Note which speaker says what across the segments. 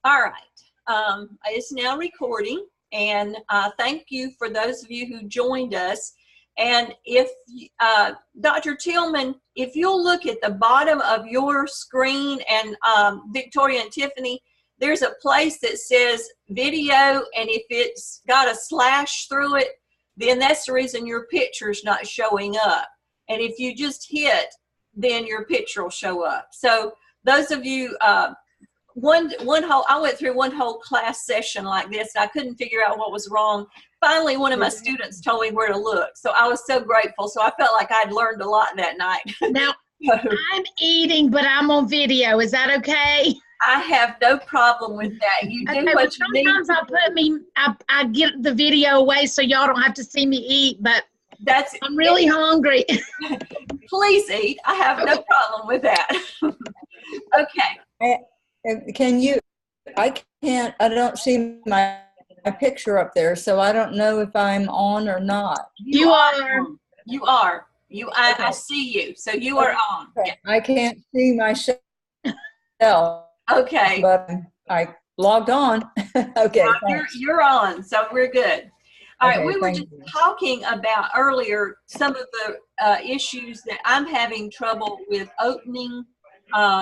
Speaker 1: All right. It's now recording, and thank you for those of you who joined us. And if Dr. Tillman, if you'll look at the bottom of your screen, and Victoria and Tiffany, there's a place that says video, and if it's got a slash through it, then that's the reason your picture's not showing up. And if you just hit, then your picture will show up. So those of you, I went through one whole class session like this, and I couldn't figure out what was wrong. Finally, one of my students told me where to look. So I was so grateful. So I felt like I'd learned a lot that night.
Speaker 2: Now, I'm eating, but I'm on video. Is that okay?
Speaker 1: I have no problem with that. You do what you need.
Speaker 2: Sometimes I get the video away so y'all don't have to see me eat, but I'm really hungry.
Speaker 1: Please eat. I have no problem with that. Okay.
Speaker 3: Can you, I don't see my picture up there, so I don't know if I'm on or not.
Speaker 1: You are. You are. Okay. I see you, so you are on.
Speaker 3: Okay. Yeah. I can't see myself.
Speaker 1: Okay.
Speaker 3: But I logged on. Okay.
Speaker 1: You're on, so we're good. All right, we were just talking about earlier some of the issues that I'm having trouble with opening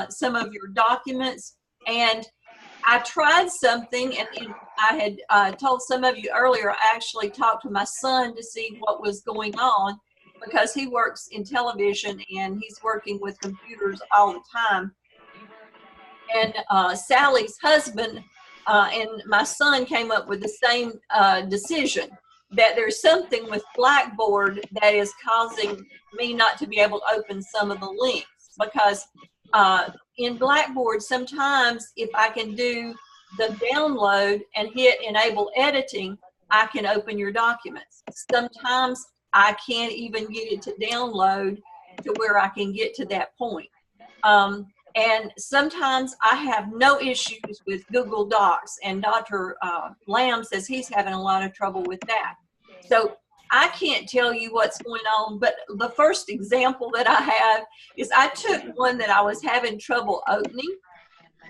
Speaker 1: some of your documents. And I tried something, and I had told some of you earlier, I actually talked to my son to see what was going on, because he works in television and he's working with computers all the time. And Sally's husband and my son came up with the same decision, that there's something with Blackboard that is causing me not to be able to open some of the links, because in Blackboard, sometimes if I can do the download and hit enable editing, I can open your documents. Sometimes I can't even get it to download to where I can get to that point. And sometimes I have no issues with Google Docs, and Dr. Lamb says he's having a lot of trouble with that. So I can't tell you what's going on, but the first example that I have is I took one that I was having trouble opening,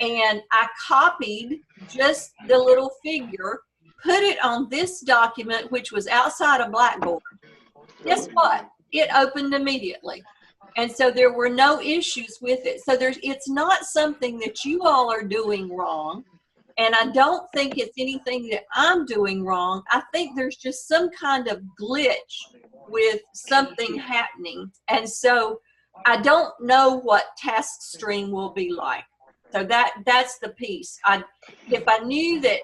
Speaker 1: and I copied just the little figure, put it on this document, which was outside of Blackboard. Guess what? It opened immediately. And so there were no issues with it. So it's not something that you all are doing wrong. And I don't think it's anything that I'm doing wrong. I think there's just some kind of glitch with something happening. And so I don't know what task stream will be like. So that's the piece. If I knew that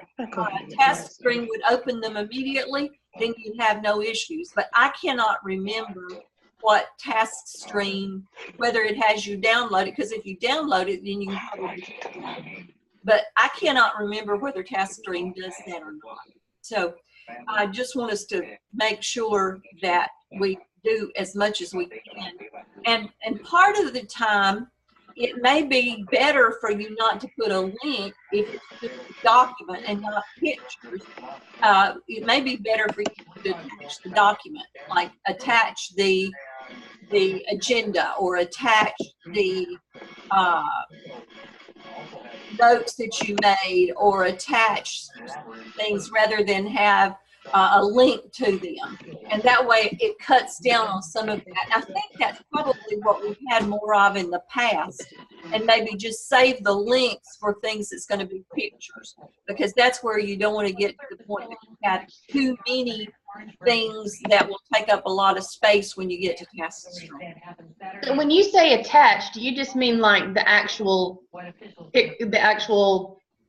Speaker 1: task stream would open them immediately, then you'd have no issues. But I cannot remember what task stream, whether it has you download it, because if you download it, then you can probably. But I cannot remember whether task stream does that or not. So I just want us to make sure that we do as much as we can. And part of the time, it may be better for you not to put a link if it's just a document and not pictures. It may be better for you to attach the document, like attach the agenda or attach the notes that you made, or attach things rather than have a link to them. And that way it cuts down on some of that. I think that's probably what we've had more of in the past, and maybe just save the links for things that's going to be pictures, because that's where you don't want to get to the point that you have too many things that will take up a lot of space when you get to task stream.
Speaker 4: So when you say attached, do you just mean like the actual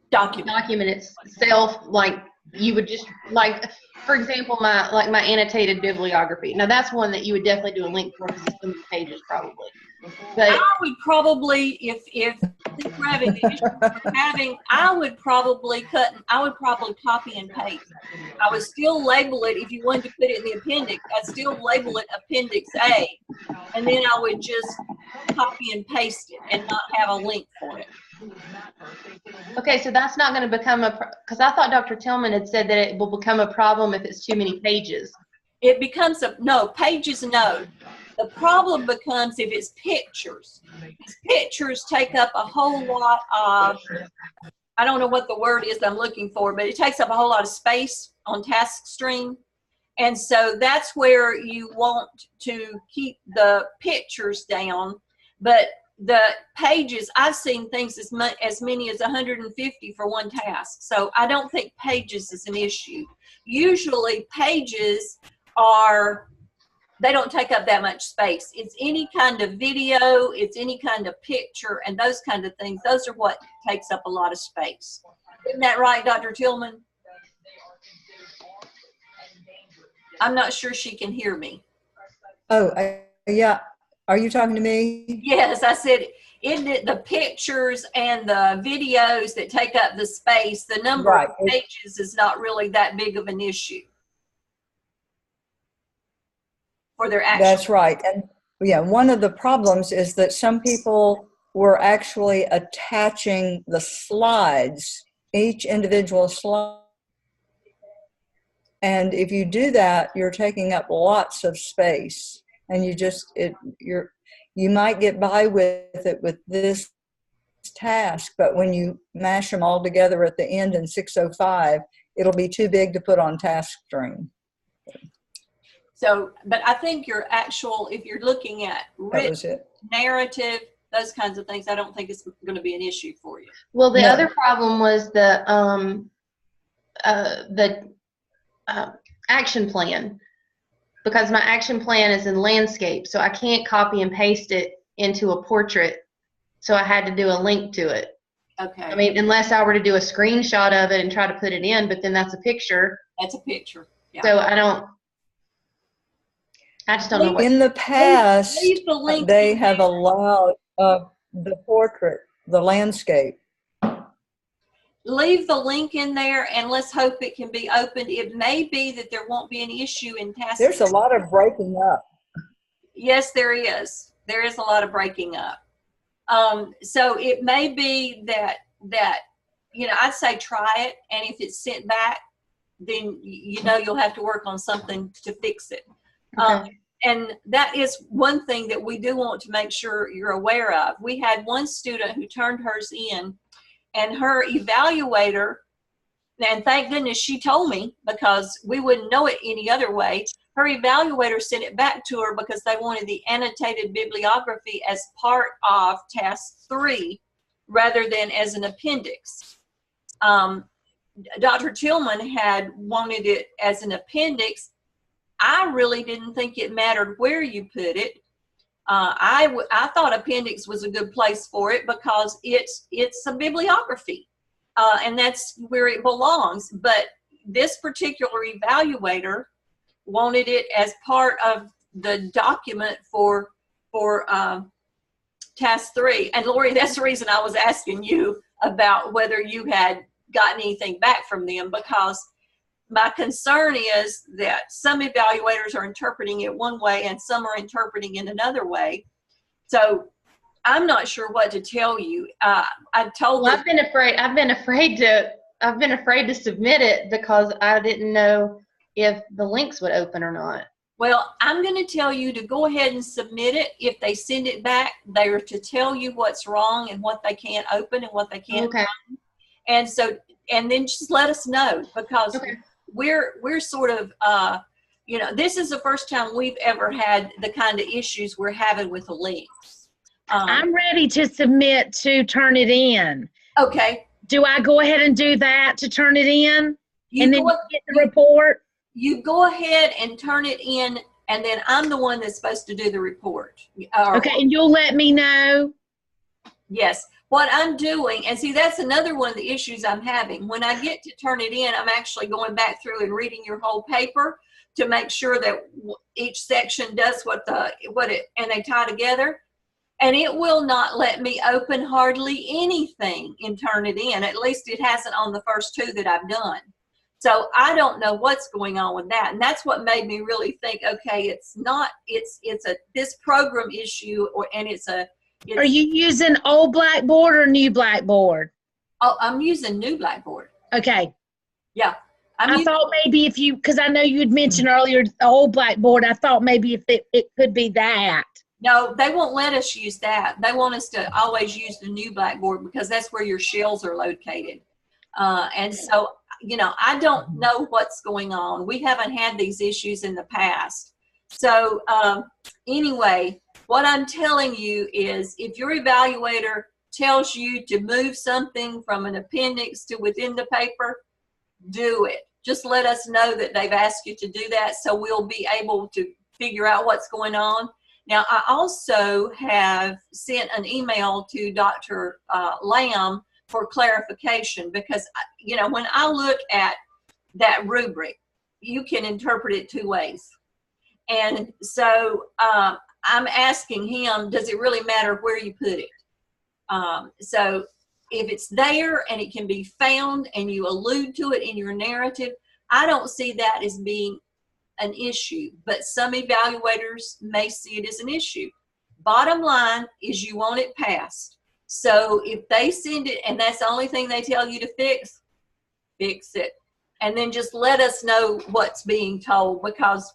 Speaker 4: document itself? Like you would just, like, for example, my annotated bibliography. Now that's one that you would definitely do a link for, because it's so many pages probably. But
Speaker 1: I would probably, if we're having the issue we're having, I would probably copy and paste. I would still label it, if you wanted to put it in the appendix, I'd still label it Appendix A, and then I would just copy and paste it and not have a link for it.
Speaker 4: Okay, so that's not going to become because I thought Dr. Tillman had said that it will become a problem if it's too many pages.
Speaker 1: It becomes pages, no. The problem becomes if it's pictures. Pictures take up a whole lot of I don't know what the word is I'm looking for, but it takes up a whole lot of space on task stream. And so that's where you want to keep the pictures down. But the pages, I've seen things as many as 150 for one task. So I don't think pages is an issue. Usually pages they don't take up that much space. It's any kind of video, it's any kind of picture, and those kind of things. Those are what takes up a lot of space. Isn't that right, Dr. Tillman? I'm not sure she can hear me.
Speaker 3: Oh, yeah. Are you talking to me?
Speaker 1: Yes, I said, isn't it the pictures and the videos that take up the space? The number of pages is not really that big of an issue for their action.
Speaker 3: That's right. And yeah, one of the problems is that some people were actually attaching the slides, each individual slide. And if you do that, you're taking up lots of space, and you might get by with it with this task, but when you mash them all together at the end in 605, it'll be too big to put on task stream.
Speaker 1: So, but I think your actual, if you're looking at written narrative, those kinds of things, I don't think it's going to be an issue for you.
Speaker 4: Well, the other problem was the action plan, because my action plan is in landscape, so I can't copy and paste it into a portrait. So I had to do a link to it.
Speaker 1: Okay.
Speaker 4: I mean, unless I were to do a screenshot of it and try to put it in, but then that's a picture.
Speaker 1: That's a picture. Yeah.
Speaker 4: So I just don't know what.
Speaker 3: In the past, they have allowed the portrait, the landscape.
Speaker 1: Leave the link in there, and let's hope it can be opened. It may be that there won't be an issue in task.
Speaker 3: There's a lot of breaking up.
Speaker 1: Yes, there is. There is a lot of breaking up. So it may be that I'd say try it, and if it's sent back, then you'll have to work on something to fix it.
Speaker 4: Okay.
Speaker 1: And that is one thing that we do want to make sure you're aware of. We had one student who turned hers in, and her evaluator, and thank goodness she told me, because we wouldn't know it any other way, her evaluator sent it back to her because they wanted the annotated bibliography as part of task 3 rather than as an appendix. Dr. Tillman had wanted it as an appendix. I really didn't think it mattered where you put it. I thought appendix was a good place for it because it's a bibliography, and that's where it belongs. But this particular evaluator wanted it as part of the document for task 3. And Lori, that's the reason I was asking you about whether you had gotten anything back from them, because my concern is that some evaluators are interpreting it one way and some are interpreting it another way. So I'm not sure what to tell you. I've been
Speaker 4: afraid to submit it because I didn't know if the links would open or not.
Speaker 1: Well, I'm going to tell you to go ahead and submit it. If they send it back, they are to tell you what's wrong and what they can't open and what they can't find. And then just let us know, because we're sort of, this is the first time we've ever had the kind of issues we're having with the links.
Speaker 2: I'm ready to submit to turn it in.
Speaker 1: Okay.
Speaker 2: Do I go ahead and do that to turn it in? And then get the report?
Speaker 1: You go ahead and turn it in, and then I'm the one that's supposed to do the report.
Speaker 2: Okay, and you'll let me know?
Speaker 1: Yes. What I'm doing, and see, that's another one of the issues I'm having. When I get to turn it in, I'm actually going back through and reading your whole paper to make sure that each section does and they tie together. And it will not let me open hardly anything and turn it in. At least it hasn't on the first 2 that I've done. So I don't know what's going on with that. And that's what made me really think, okay, it's this program issue,
Speaker 2: Are you using old Blackboard or new Blackboard?
Speaker 1: Oh, I'm using new Blackboard.
Speaker 2: Okay.
Speaker 1: Yeah.
Speaker 2: I thought maybe because I know you'd mentioned earlier the old Blackboard, I thought maybe if it could be that.
Speaker 1: No, they won't let us use that. They want us to always use the new blackboard because that's where your shells are located. And so, you know, I don't know what's going on. We haven't had these issues in the past. So anyway, what I'm telling you is if your evaluator tells you to move something from an appendix to within the paper, do it. Just let us know that they've asked you to do that so we'll be able to figure out what's going on. Now, I also have sent an email to Dr. Lamb for clarification because, you know, when I look at that rubric, you can interpret it two ways. And so I'm asking him, does it really matter where you put it? So if it's there and it can be found and you allude to it in your narrative, I don't see that as being an issue, but some evaluators may see it as an issue. Bottom line is you want it passed. So if they send it and that's the only thing they tell you to fix, fix it. And then just let us know what's being told, because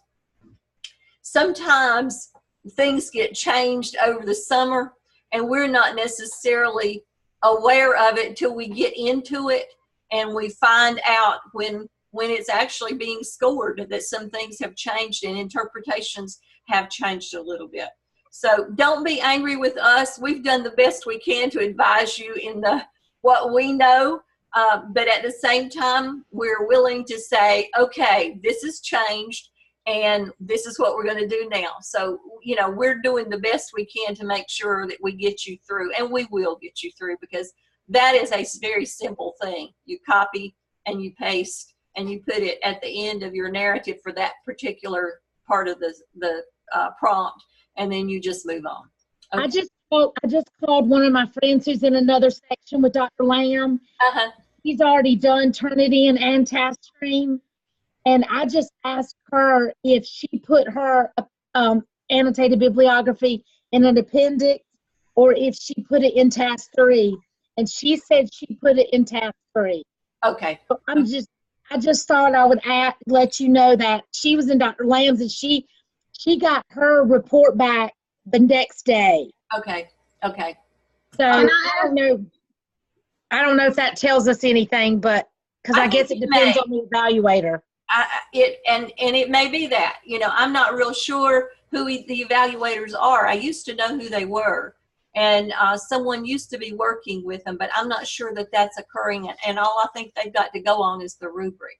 Speaker 1: sometimes things get changed over the summer and we're not necessarily aware of it till we get into it and we find out when it's actually being scored that some things have changed and interpretations have changed a little bit. So don't be angry with us. We've done the best we can to advise you in what we know, but at the same time, we're willing to say, okay, this has changed and this is what we're going to do now. So, you know, we're doing the best we can to make sure that we get you through, and we will get you through, because that is a very simple thing. You copy and you paste and you put it at the end of your narrative for that particular part of the prompt, and then you just move on. Okay.
Speaker 2: I just called one of my friends who's in another section with Dr. Lamb. He's already done Turnitin and Task Stream, and I just asked her if she put her annotated bibliography in an appendix or if she put it in Task 3, and she said she put it in Task 3.
Speaker 1: Okay.
Speaker 2: So I just thought I would let you know that she was in Dr. Lamb's and she got her report back the next day.
Speaker 1: Okay. Okay.
Speaker 2: So I don't know if that tells us anything, but because I guess it depends on the evaluator.
Speaker 1: And it may be that, you know, I'm not real sure who the evaluators are. I used to know who they were, and someone used to be working with them, but I'm not sure that that's occurring. And all I think they've got to go on is the rubric.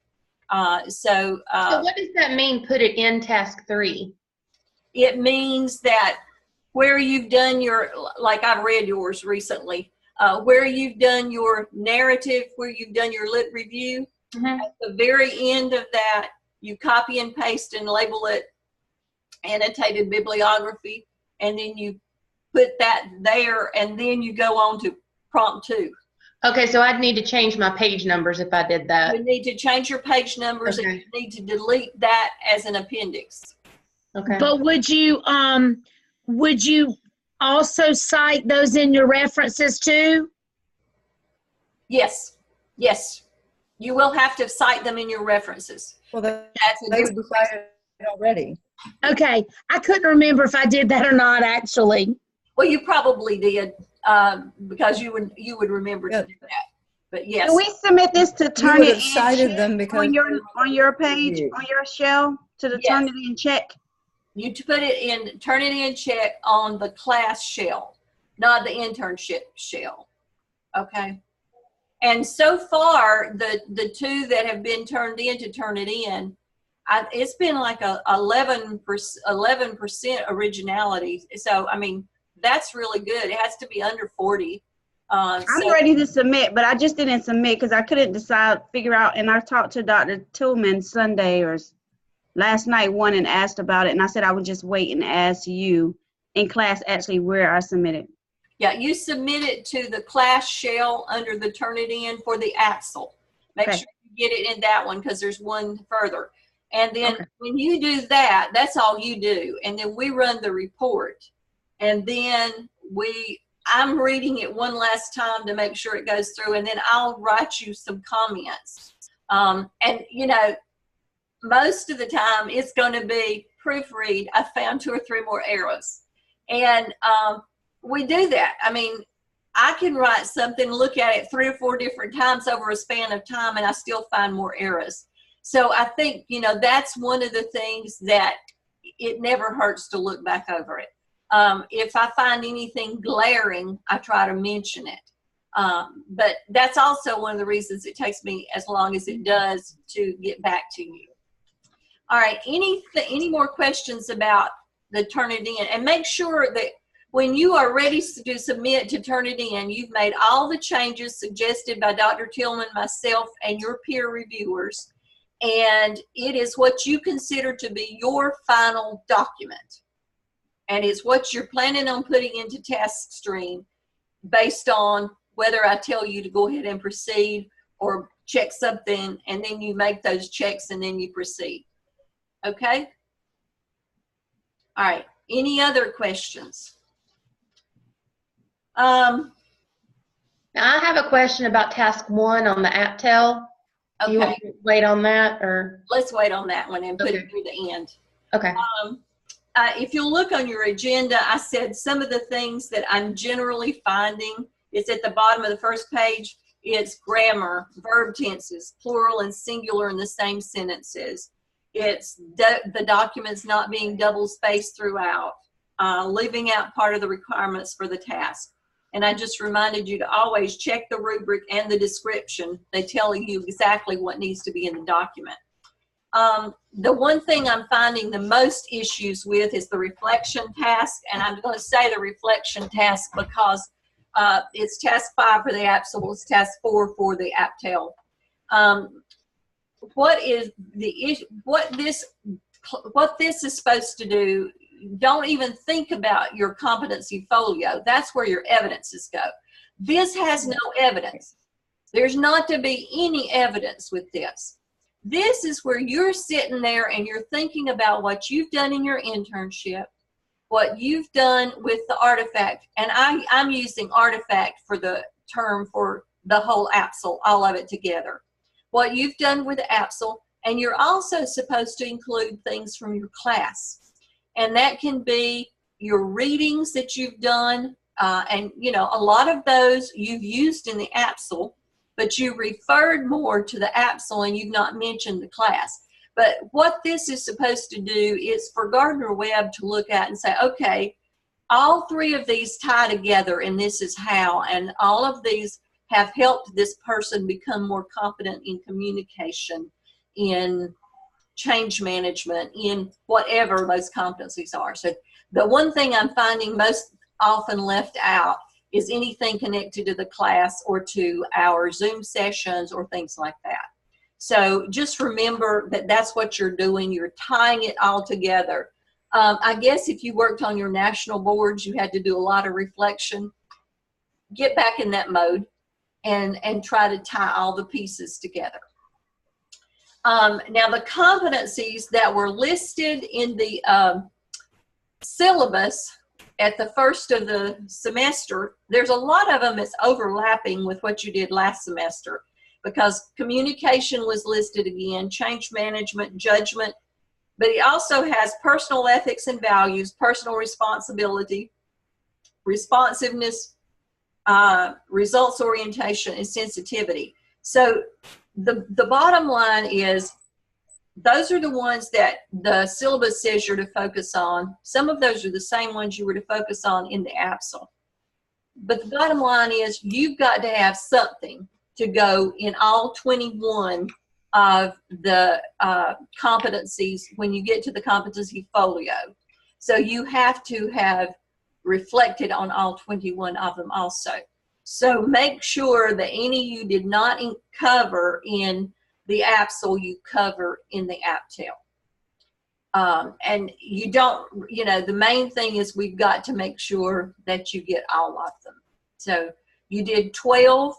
Speaker 1: So
Speaker 4: what does that mean, put it in Task 3?
Speaker 1: It means that where you've done your, like I've read yours recently, where you've done your narrative, where you've done your lit review, at the very end of that, you copy and paste and label it annotated bibliography, and then you put that there, and then you go on to prompt 2.
Speaker 4: Okay, so I'd need to change my page numbers if I did that.
Speaker 1: You need to change your page numbers, and you need to delete that as an appendix.
Speaker 4: Okay.
Speaker 2: But would you also cite those in your references too?
Speaker 1: Yes. Yes. You will have to cite them in your references.
Speaker 3: Well, they were decided already.
Speaker 2: Okay. I couldn't remember if I did that or not, actually.
Speaker 1: Well, you probably did, because you would remember to do that. But yes.
Speaker 5: Can we submit this to Turnitin
Speaker 3: cited them because
Speaker 5: on your page, on your shell, to the Turnitin check?
Speaker 1: You put it in Turnitin check on the class shell, not the internship shell. Okay. And so far, the 2 that have been turned in to Turnitin, it's been like a 11% originality. So, I mean, that's really good. It has to be under 40.
Speaker 5: I'm ready to submit, but I just didn't submit because I couldn't figure out. And I talked to Dr. Tillman Sunday or last night and asked about it. And I said I would just wait and ask you in class actually where I submitted.
Speaker 1: Yeah, you submit it to the class shell under the Turnitin for the AAPTEL. Make sure you get it in that one, because there's one further. And then when you do that, that's all you do. And then we run the report. And then I'm reading it one last time to make sure it goes through. And then I'll write you some comments. And, you know, most of the time it's going to be proofread. I found 2 or 3 more errors. And we do that. I mean, I can write something, look at it 3 or 4 different times over a span of time, and I still find more errors. So I think, you know, that's one of the things that it never hurts to look back over it. If I find anything glaring, I try to mention it. But that's also one of the reasons it takes me as long as it does to get back to you. All right, any more questions about the turn it in? And make sure that when you are ready to submit to turn it in, you've made all the changes suggested by Dr. Tillman, myself, and your peer reviewers, and it is what you consider to be your final document. And it's what you're planning on putting into TaskStream based on whether I tell you to go ahead and proceed or check something, and then you make those checks and then you proceed. Okay? All right. Any other questions?
Speaker 4: Now I have a question about task 1 on the AAPTEL.
Speaker 1: Okay.
Speaker 4: Do you want to wait on that, or?
Speaker 1: Let's wait on that one and put
Speaker 4: Okay.
Speaker 1: it through the end.
Speaker 4: Okay.
Speaker 1: If you look on your agenda, I said some of the things that I'm generally finding. It's at the bottom of the first page. It's grammar, verb tenses, plural and singular in the same sentences. It's the documents not being double-spaced throughout, leaving out part of the requirements for the task. And I just reminded you to always check the rubric and the description. They tell you exactly what needs to be in the document. The one thing I'm finding the most issues with is the reflection task, and I'm going to say the reflection task because it's task 5 for the AAPTEL, it's task 4 for the AAPTEL. What this is supposed to do, don't even think about your competency folio. That's where your evidences go. This has no evidence. There's not to be any evidence with this. This is where you're sitting there and you're thinking about what you've done in your internship, what you've done with the artifact, and I'm using artifact for the term for the whole AAPTEL, all of it together. What you've done with the AAPTEL, and you're also supposed to include things from your class. And that can be your readings that you've done, and you know, a lot of those you've used in the AAPTEL, but you referred more to the AAPTEL and you've not mentioned the class. But what this is supposed to do is for Gardner-Webb to look at and say, okay, all 3 of these tie together and this is how, and all of these have helped this person become more confident in communication, in change management, in whatever those competencies are. So the one thing I'm finding most often left out is anything connected to the class or to our Zoom sessions or things like that. So just remember that that's what you're doing. You're tying it all together. I guess if you worked on your national boards, you had to do a lot of reflection. Get back in that mode and try to tie all the pieces together. Now the competencies that were listed in the syllabus at the first of the semester, there's a lot of them that's overlapping with what you did last semester, because communication was listed again, change management, judgment, but it also has personal ethics and values, personal responsibility, responsiveness, results orientation, and sensitivity. So the bottom line is those are the ones that the syllabus says you're to focus on. Some of those are the same ones you were to focus on in the AAPTEL. But the bottom line is you've got to have something to go in all 21 of the competencies when you get to the competency folio. So you have to have reflected on all 21 of them also. So make sure that any you did not cover in the AAPTEL, you cover in the AAPTEL. And you don't, you know, the main thing is we've got to make sure that you get all of them. So you did 12,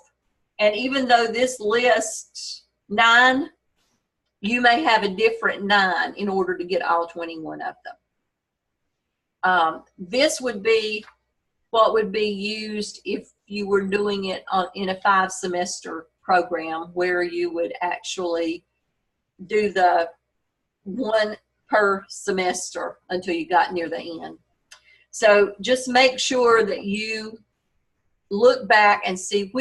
Speaker 1: and even though this lists 9, you may have a different 9 in order to get all 21 of them. This would be what would be used if you were doing it in a 5-semester program, where you would actually do the 1 per semester until you got near the end. So just make sure that you look back and see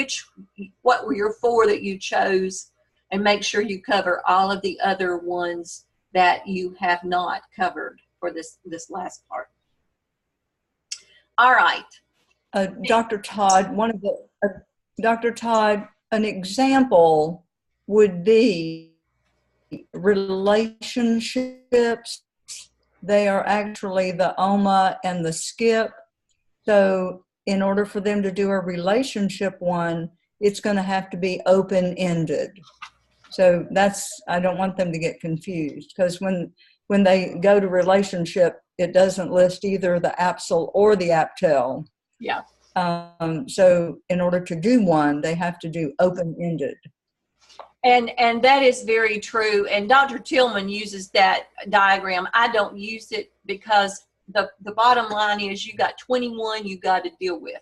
Speaker 1: what were your 4 that you chose, and make sure you cover all of the other ones that you have not covered for this last part. All right.
Speaker 3: Dr. Todd, Dr. Todd, an example would be relationships. They are actually the OMA and the SKIP. So in order for them to do a relationship one, it's going to have to be open-ended. So I don't want them to get confused, because when they go to relationship, it doesn't list either the AAPTEL or the AAPTEL.
Speaker 1: Yeah.
Speaker 3: So in order to do one, they have to do open-ended.
Speaker 1: And that is very true. And Dr. Tillman uses that diagram. I don't use it because the bottom line is you got 21 you got to deal with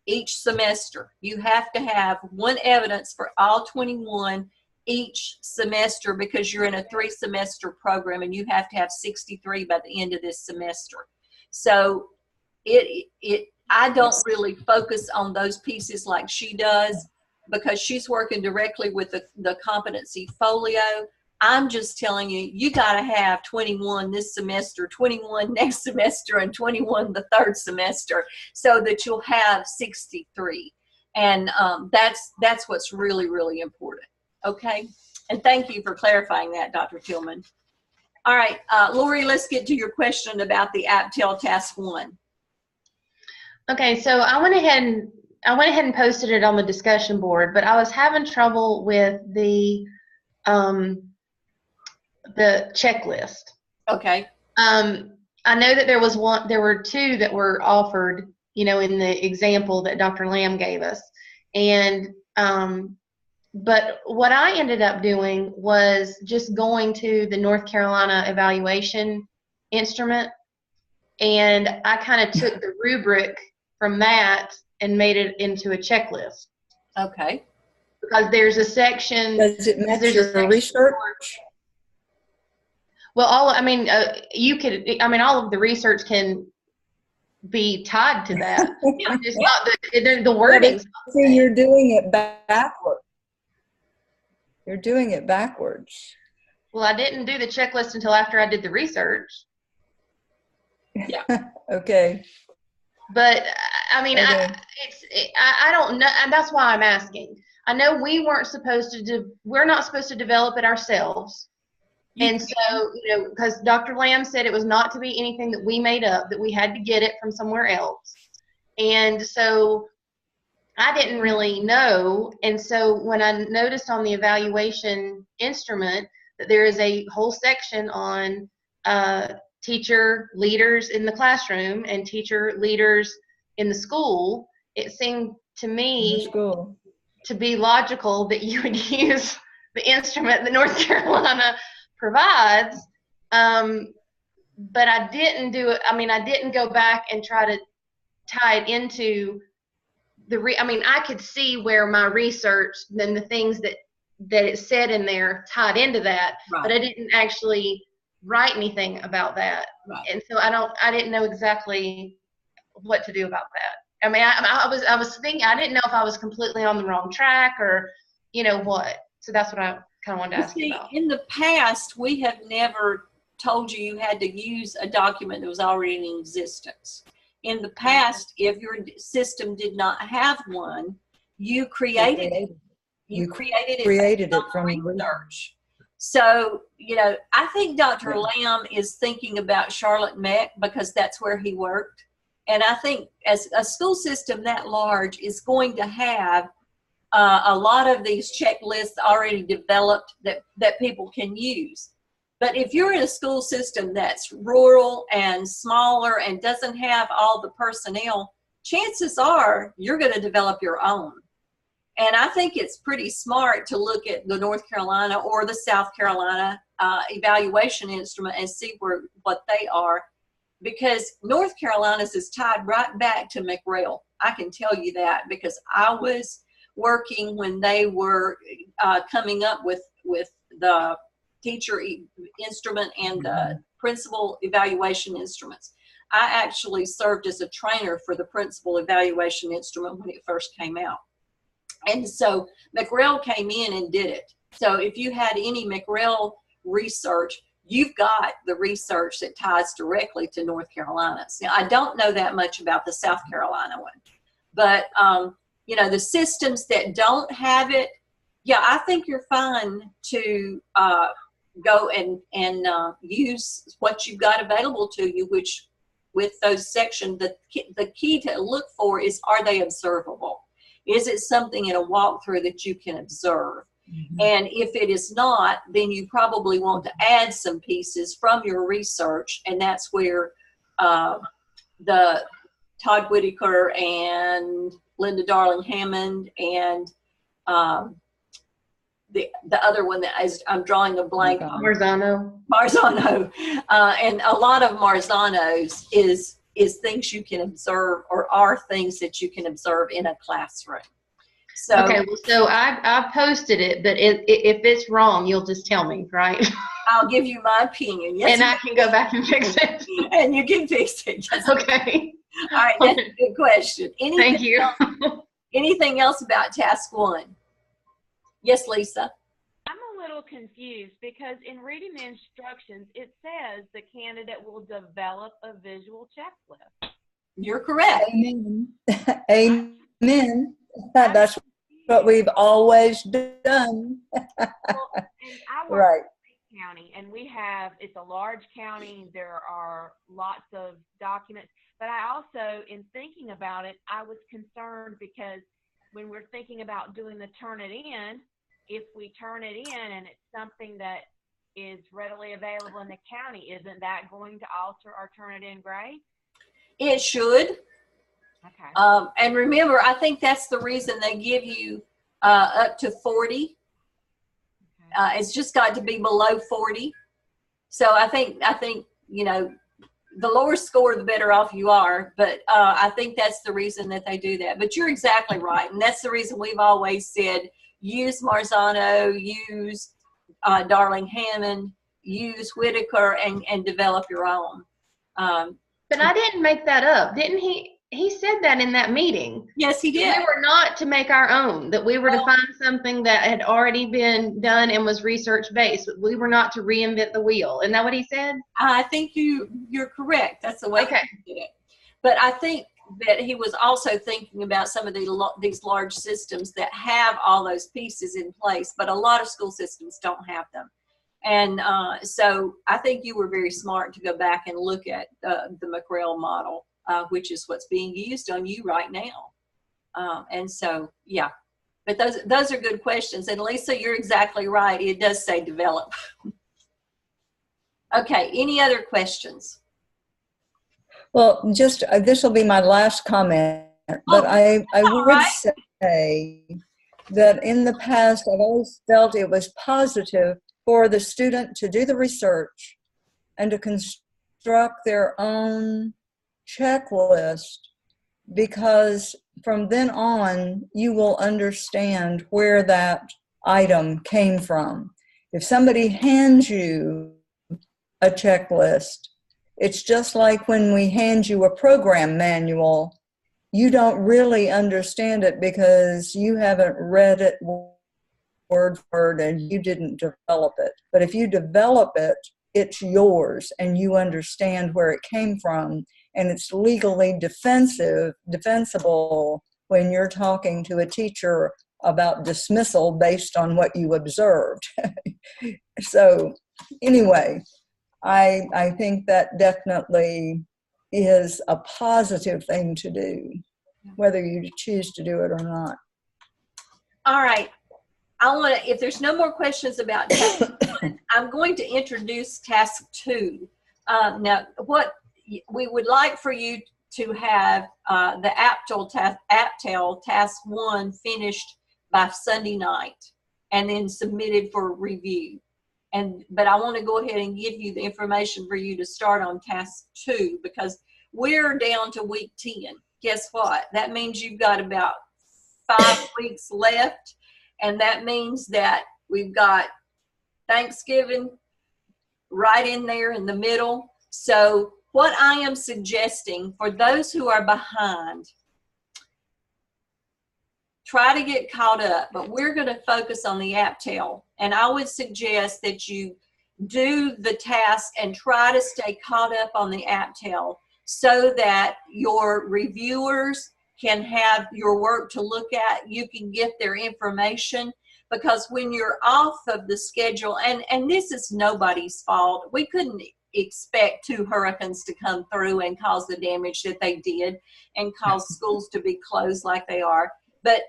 Speaker 1: each semester. You have to have one evidence for all 21 each semester, because you're in a 3-semester program and you have to have 63 by the end of this semester. So I don't really focus on those pieces like she does, because she's working directly with the competency folio. I'm just telling you, you got to have 21 this semester, 21 next semester, and 21 the 3rd semester, so that you'll have 63. And that's what's really, really important. Okay? And thank you for clarifying that, Dr. Tillman. All right, Lori, let's get to your question about the AAPTEL Task 1.
Speaker 4: Okay, so I went ahead and posted it on the discussion board, but I was having trouble with the checklist.
Speaker 1: Okay.
Speaker 4: I know that there were 2 that were offered, in the example that Dr. Lamb gave us. And but what I ended up doing was just going to the North Carolina evaluation instrument, and I kind of took the rubric from that and made it into a checklist.
Speaker 1: Okay.
Speaker 4: Because there's a section.
Speaker 3: Does it match your research?
Speaker 4: Well, all of the research can be tied to that. It's not the wording.
Speaker 3: See, you're doing it backwards. You're doing it backwards.
Speaker 4: Well, I didn't do the checklist until after I did the research.
Speaker 1: Yeah.
Speaker 3: Okay.
Speaker 4: But I mean,
Speaker 3: okay.
Speaker 4: I don't know, and that's why I'm asking. I know we're not supposed to develop it ourselves. And so, because Dr. Lamb said it was not to be anything that we made up, that we had to get it from somewhere else. And so I didn't really know. And so when I noticed on the evaluation instrument that there is a whole section on teacher leaders in the classroom and teacher leaders in the school, it seemed to me to be logical that you would use the instrument that North Carolina provides. But I didn't do it. I mean, I didn't go back and try to tie it into I could see where my research and the things that it said in there tied into that, right. But I didn't actually write anything about that. Right. And so I didn't know exactly what to do about that. I mean, I was thinking, I didn't know if I was completely on the wrong track or, what. So that's what I kind of wanted to ask you about.
Speaker 1: In the past, we have never told you had to use a document that was already in existence. In the past, if your system did not have one, you created it. You created it from research. So, I think Dr. Lamb is thinking about Charlotte Meck because that's where he worked. And I think as a school system that large is going to have a lot of these checklists already developed that people can use. But if you're in a school system that's rural and smaller and doesn't have all the personnel, chances are you're going to develop your own. And I think it's pretty smart to look at the North Carolina or the South Carolina evaluation instrument and see what they are, because North Carolina's is tied right back to McRail. I can tell you that because I was working when they were coming up with the teacher instrument and the principal evaluation instruments. I actually served as a trainer for the principal evaluation instrument when it first came out. And so McREL came in and did it. So if you had any McREL research, you've got the research that ties directly to North Carolina. Now, I don't know that much about the South Carolina one, but you know, the systems that don't have it, yeah, I think you're fine to go and use what you've got available to you, which with those sections, the key to look for is, are they observable? Is it something in a walkthrough that you can observe? Mm-hmm. And if it is not, then you probably want to add some pieces from your research, and that's where the Todd Whitaker and Linda Darling Hammond and the other one that I'm drawing a blank on. Marzano. And a lot of Marzano's is things you can observe, or are things that you can observe in a classroom. So,
Speaker 4: okay, well, so I posted it, but if it's wrong, you'll just tell me, right?
Speaker 1: I'll give you my opinion. Yes,
Speaker 4: and I can go back and fix it.
Speaker 1: And you can fix it. Yes.
Speaker 4: Okay.
Speaker 1: All right, that's a good question.
Speaker 4: Thank you.
Speaker 1: Anything else about task 1? Yes, Lisa.
Speaker 6: I'm a little confused because in reading the instructions, it says the candidate will develop a visual checklist.
Speaker 1: You're correct.
Speaker 3: Amen. Amen. That's what we've always done.
Speaker 6: Well, and I work
Speaker 3: right.
Speaker 6: in county, and it's a large county. There are lots of documents. But I also, in thinking about it, I was concerned because when we're thinking about doing the Turnitin, if we turn it in and it's something that is readily available in the county, isn't that going to alter our Turnitin grade?
Speaker 1: It should.
Speaker 6: Okay.
Speaker 1: And remember, I think that's the reason they give you up to 40. Okay. It's just got to be below 40. So I think you know, the lower score, the better off you are. But I think that's the reason that they do that. But you're exactly right, and that's the reason we've always said use Marzano, use Darling Hammond, use Whitaker, and develop your own.
Speaker 4: But I didn't make that up, didn't he? He said that in that meeting.
Speaker 1: Yes, he did.
Speaker 4: We were not to make our own, that we were to find something that had already been done and was research-based. We were not to reinvent the wheel. Isn't that what he said?
Speaker 1: I think you're correct. That's the way he did it. But I think that he was also thinking about some of these large systems that have all those pieces in place, but a lot of school systems don't have them. And so I think you were very smart to go back and look at the McREL model. Which is what's being used on you right now. And so, yeah, but those are good questions. And Lisa, you're exactly right. It does say develop. Okay, any other questions?
Speaker 3: Well, just this will be my last comment, but I would say that in the past, I've always felt it was positive for the student to do the research and to construct their own checklist, because from then on you will understand where that item came from. If somebody hands you a checklist, it's just like when we hand you a program manual, you don't really understand it because you haven't read it word for word and you didn't develop it. But if you develop it, it's yours and you understand where it came from. And it's legally defensible when you're talking to a teacher about dismissal based on what you observed. So anyway, I think that definitely is a positive thing to do, whether you choose to do it or not.
Speaker 1: All right. If there's no more questions about task 1, I'm going to introduce task 2. Now, what we would like for you to have the AAPTEL Task 1 finished by Sunday night and then submitted for review. But I want to go ahead and give you the information for you to start on Task 2 because we're down to week 10. Guess what? That means you've got about 5 weeks left, and that means that we've got Thanksgiving right in there in the middle. So what I am suggesting for those who are behind, try to get caught up, but we're going to focus on the AAPTEL. And I would suggest that you do the task and try to stay caught up on the AAPTEL so that your reviewers can have your work to look at. You can get their information, because when you're off of the schedule, and this is nobody's fault, we couldn't expect 2 hurricanes to come through and cause the damage that they did and cause schools to be closed like they are. But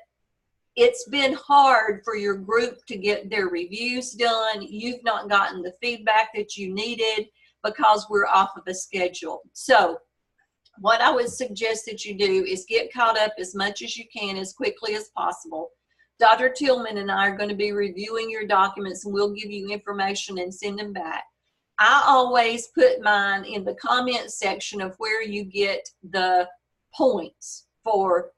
Speaker 1: it's been hard for your group to get their reviews done. You've not gotten the feedback that you needed because we're off of a schedule. So what I would suggest that you do is get caught up as much as you can, as quickly as possible. Dr. Tillman and I are going to be reviewing your documents, and we'll give you information and send them back. I always put mine in the comment section of where you get the points for,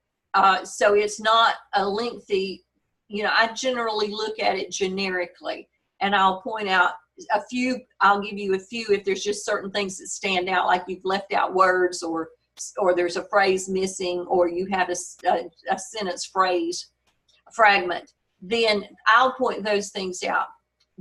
Speaker 1: so it's not a lengthy, you know, I generally look at it generically, and I'll point out a few, I'll give you a few if there's just certain things that stand out, like you've left out words, or there's a phrase missing, or you have a sentence phrase fragment, then I'll point those things out.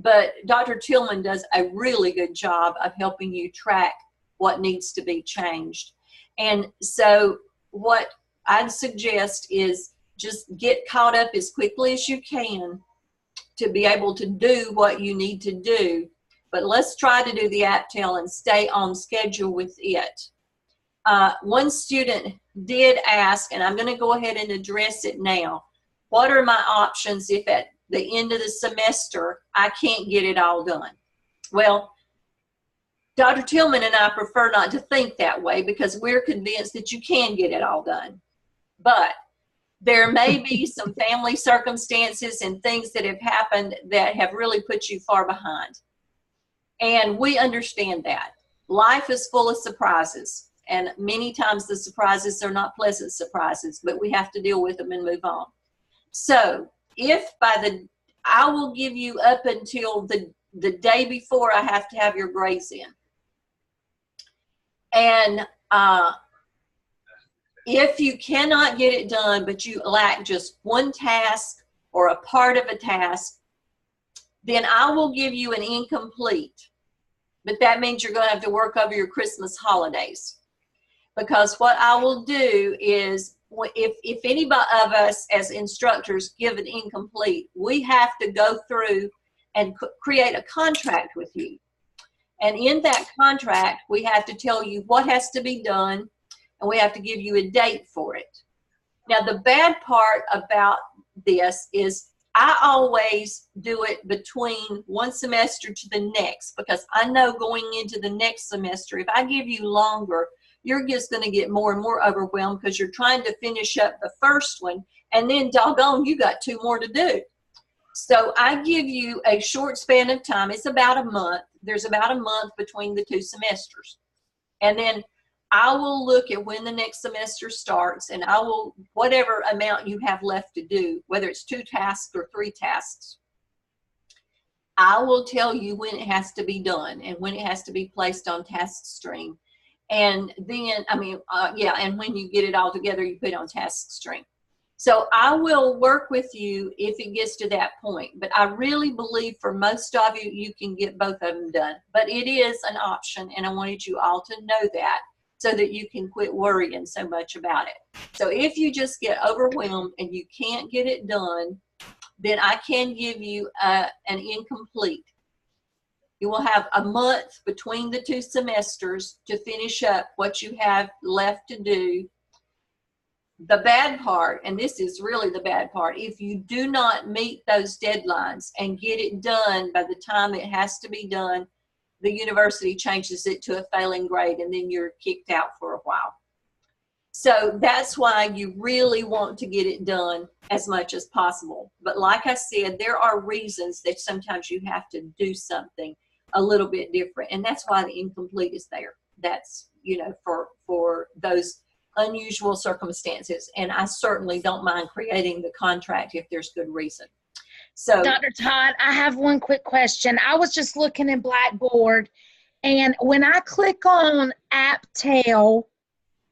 Speaker 1: But Dr. Tillman does a really good job of helping you track what needs to be changed. And so what I'd suggest is just get caught up as quickly as you can to be able to do what you need to do. But let's try to do the AAPTEL and stay on schedule with it. One student did ask, and I'm going to go ahead and address it now. What are my options if at the end of the semester I can't get it all done? Well, Dr. Tillman and I prefer not to think that way, because we're convinced that you can get it all done. But there may be some family circumstances and things that have happened that have really put you far behind. And we understand that. Life is full of surprises, and many times the surprises are not pleasant surprises, but we have to deal with them and move on. So if I will give you up until the day before I have to have your grades in. And if you cannot get it done, but you lack just one task or a part of a task, then I will give you an incomplete. But that means you're going to have to work over your Christmas holidays. Because what I will do is, if any of us as instructors give an incomplete, we have to go through and create a contract with you. And in that contract, we have to tell you what has to be done, and we have to give you a date for it. Now, the bad part about this is I always do it between one semester to the next, because I know going into the next semester, if I give you longer, you're just going to get more and more overwhelmed because you're trying to finish up the first one, and then doggone, you got 2 more to do. So I give you a short span of time. It's about a month. There's about a month between the 2 semesters. And then I will look at when the next semester starts, and I will, whatever amount you have left to do, whether it's 2 tasks or 3 tasks, I will tell you when it has to be done and when it has to be placed on task stream. And then, and when you get it all together, you put it on task stream. So I will work with you if it gets to that point. But I really believe for most of you, you can get both of them done. But it is an option, and I wanted you all to know that so that you can quit worrying so much about it. So if you just get overwhelmed and you can't get it done, then I can give you an incomplete. You will have a month between the 2 semesters to finish up what you have left to do. The bad part, and this is really the bad part, if you do not meet those deadlines and get it done by the time it has to be done, the university changes it to a failing grade, and then you're kicked out for a while. So that's why you really want to get it done as much as possible. But like I said, there are reasons that sometimes you have to do something a little bit different, and that's why the incomplete is there. That's, for those unusual circumstances, and I certainly don't mind creating the contract if there's good reason. So
Speaker 2: Dr. Todd, I have one quick question. I was just looking in Blackboard, And when I click on AAPTEL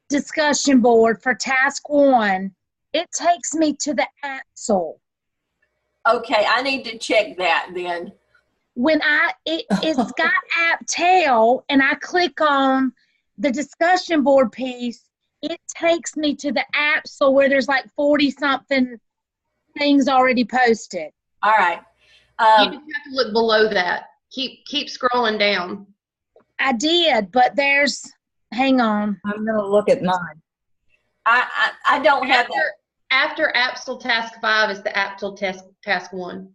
Speaker 2: discussion board for task 1, it takes me to the APSL.
Speaker 1: Okay, I need to check that then.
Speaker 2: When it's got AAPTEL and I click on the discussion board piece, it takes me to the APSL where there's like 40 something things already posted.
Speaker 1: All right.
Speaker 4: You just have to look below that. Keep scrolling down.
Speaker 2: I did, but hang on.
Speaker 3: I'm going to look at mine.
Speaker 1: I don't have that.
Speaker 4: After APTEL Task 5 is the APTEL Task 1.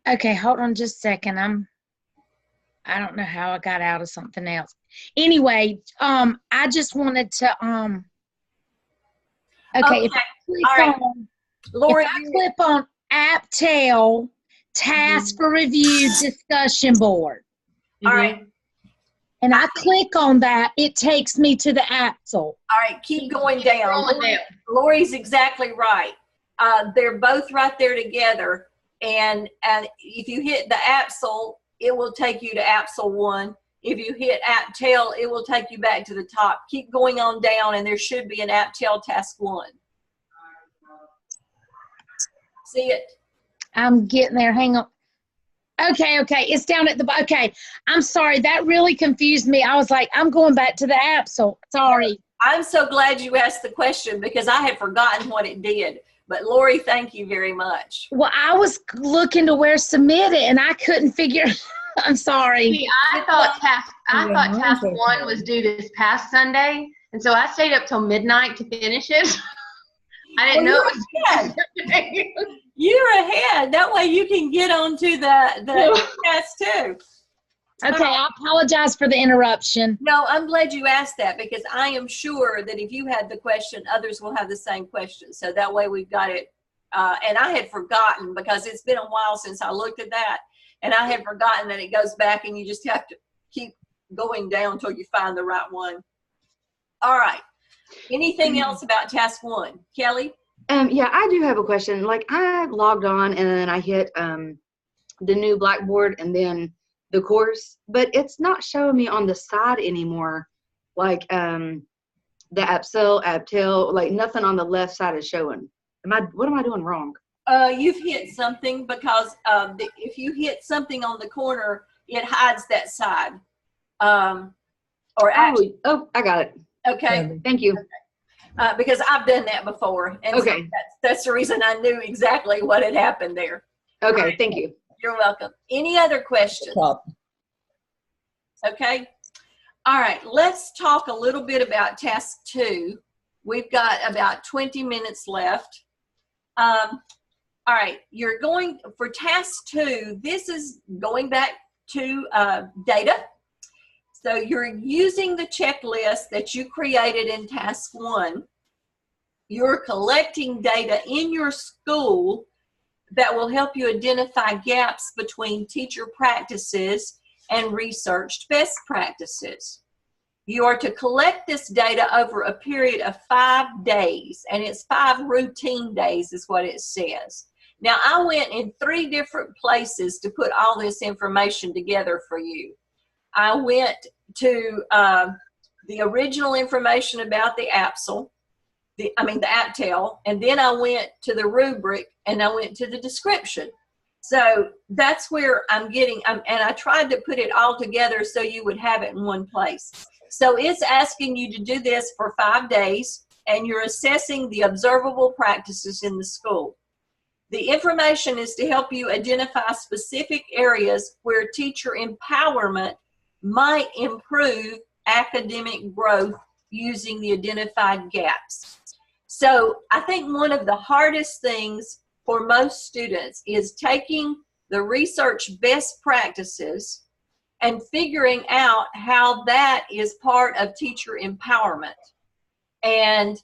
Speaker 2: Okay, hold on just a second. I don't know how I got out of something else. Anyway, I just wanted to okay. If I click on AAPTEL Task for Review discussion board.
Speaker 1: All right.
Speaker 2: And I click on that, it takes me to the APSL.
Speaker 1: All right, keep going down. Lori's exactly right. They're both right there together. And if you hit the APSL, it will take you to APSL 1. If you hit AAPTEL, it will take you back to the top. Keep going on down, and there should be an AAPTEL Task 1. See it?
Speaker 2: I'm getting there. Hang on. Okay. It's down at the, okay. I'm sorry. That really confused me. I was like, I'm going back to the APSL. Sorry.
Speaker 1: I'm so glad you asked the question because I had forgotten what it did. But Lori, thank you very much.
Speaker 2: Well, I was looking to where submit it and I couldn't figure. I'm sorry.
Speaker 4: See, I thought task 1 was due this past Sunday. And so I stayed up till midnight to finish it. I didn't know it was Sunday.
Speaker 1: You're ahead. That way you can get onto the test too.
Speaker 2: Okay, I apologize for the interruption.
Speaker 1: No, I'm glad you asked that because I am sure that if you had the question, others will have the same question. So that way we've got it. And I had forgotten because it's been a while since I looked at that. And I had forgotten that it goes back and you just have to keep going down until you find the right one. All right. Anything else about task 1? Kelly?
Speaker 7: Yeah, I do have a question. Like I logged on and then I hit the new Blackboard and then the course, but it's not showing me on the side anymore. Like the AAPTEL, like nothing on the left side is showing. What am I doing wrong?
Speaker 1: You've hit something because if you hit something on the corner, it hides that side.
Speaker 7: I got it.
Speaker 1: Okay.
Speaker 7: Thank you.
Speaker 1: Okay. Because I've done that before. And
Speaker 7: okay.
Speaker 1: So that's the reason I knew exactly what had happened there.
Speaker 7: Okay,
Speaker 1: right.
Speaker 7: Thank you.
Speaker 1: You're welcome. Any other questions? Okay. All right, let's talk a little bit about task 2. We've got about 20 minutes left. All right, you're going for task 2. This is going back to data. So you're using the checklist that you created in task 1. You're collecting data in your school that will help you identify gaps between teacher practices and researched best practices. You are to collect this data over a period of 5 days, and it's 5 routine days is what it says. Now, I went in 3 different places to put all this information together for you. I went to the original information about the APSL, the AAPTEL, and then I went to the rubric and I went to the description. So that's where I'm getting, and I tried to put it all together so you would have it in one place. So it's asking you to do this for 5 days, and you're assessing the observable practices in the school. The information is to help you identify specific areas where teacher empowerment might improve academic growth using the identified gaps. So I think one of the hardest things for most students is taking the research best practices and figuring out how that is part of teacher empowerment. And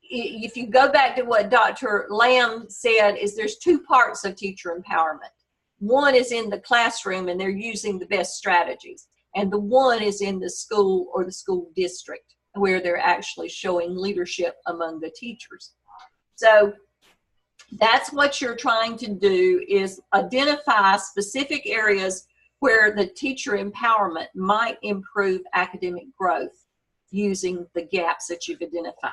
Speaker 1: if you go back to what Dr. Lamb said, is there's 2 parts of teacher empowerment. One is in the classroom and they're using the best strategies. And the one is in the school or the school district where they're actually showing leadership among the teachers. So That's what you're trying to do, is identify specific areas where the teacher empowerment might improve academic growth using the gaps that you've identified.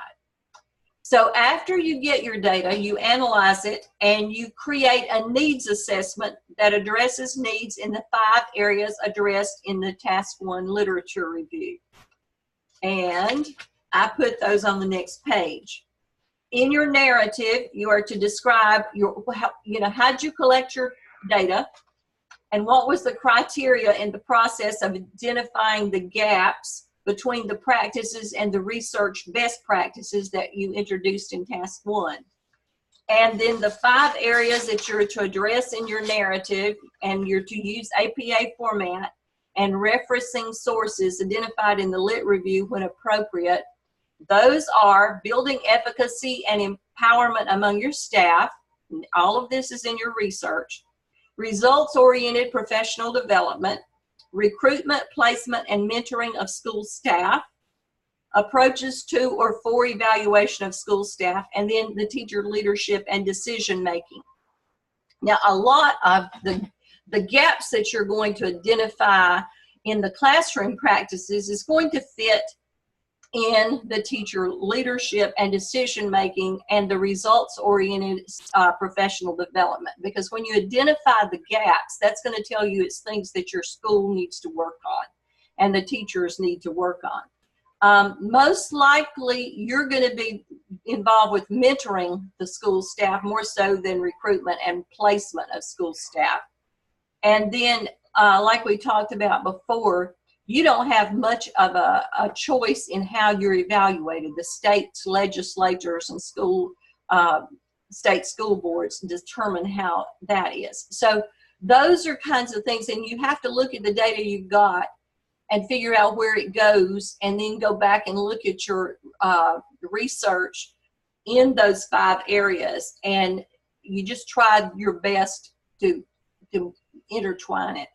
Speaker 1: So after you get your data, you analyze it and you create a needs assessment that addresses needs in the 5 areas addressed in the Task 1 literature review. And I put those on the next page. In your narrative, you are to describe how'd you collect your data, and what was the criteria in the process of identifying the gaps between the practices and the research best practices that you introduced in Task 1. And then the 5 areas that you're to address in your narrative, and you're to use APA format and referencing sources identified in the Lit Review when appropriate. Those are building efficacy and empowerment among your staff. All of this is in your research. Results-oriented professional development, recruitment, placement, and mentoring of school staff, approaches to or for evaluation of school staff, and then the teacher leadership and decision making. Now, a lot of the gaps that you're going to identify in the classroom practices is going to fit in the teacher leadership and decision making and the results oriented professional development, because when you identify the gaps, that's going to tell you it's things that your school needs to work on and the teachers need to work on. Most likely you're going to be involved with mentoring the school staff more so than recruitment and placement of school staff. And then like we talked about before, you don't have much of a choice in how you're evaluated. The state's legislatures and state school boards determine how that is. So those are kinds of things, and you have to look at the data you've got and figure out where it goes, and then go back and look at your research in those 5 areas, and you just try your best to intertwine it.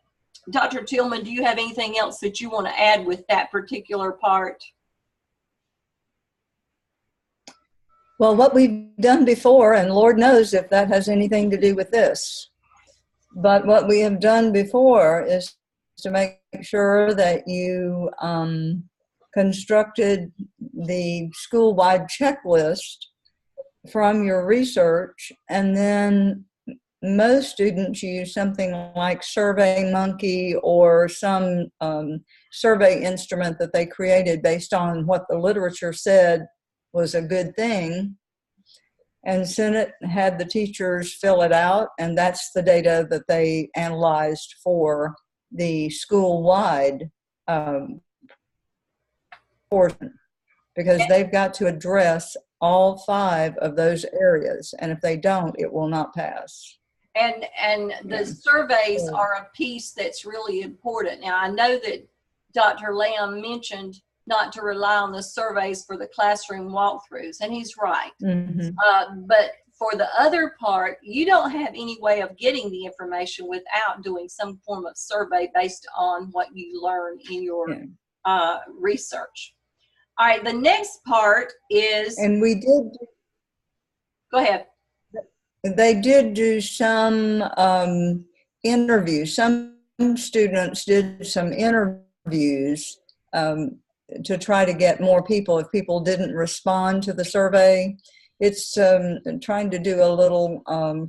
Speaker 1: Dr. Tillman, do you have anything else that you want to add with that particular part?
Speaker 3: Well, what we've done before, and Lord knows if that has anything to do with this, but what we have done before is to make sure that you constructed the school-wide checklist from your research, and then most students use something like SurveyMonkey or some survey instrument that they created based on what the literature said was a good thing, and sent it, had the teachers fill it out, and that's the data that they analyzed for the school-wide portion, because they've got to address all 5 of those areas, and if they don't, it will not pass.
Speaker 1: And the surveys are a piece that's really important. Now, I know that Dr. Lamb mentioned not to rely on the surveys for the classroom walkthroughs, and he's right. But for the other part, you don't have any way of getting the information without doing some form of survey based on what you learn in your research. All right, the next part is... And
Speaker 3: we did...
Speaker 1: Go ahead.
Speaker 3: They did do some interviews. Some students did some interviews to try to get more people if people didn't respond to the survey. It's trying to do a little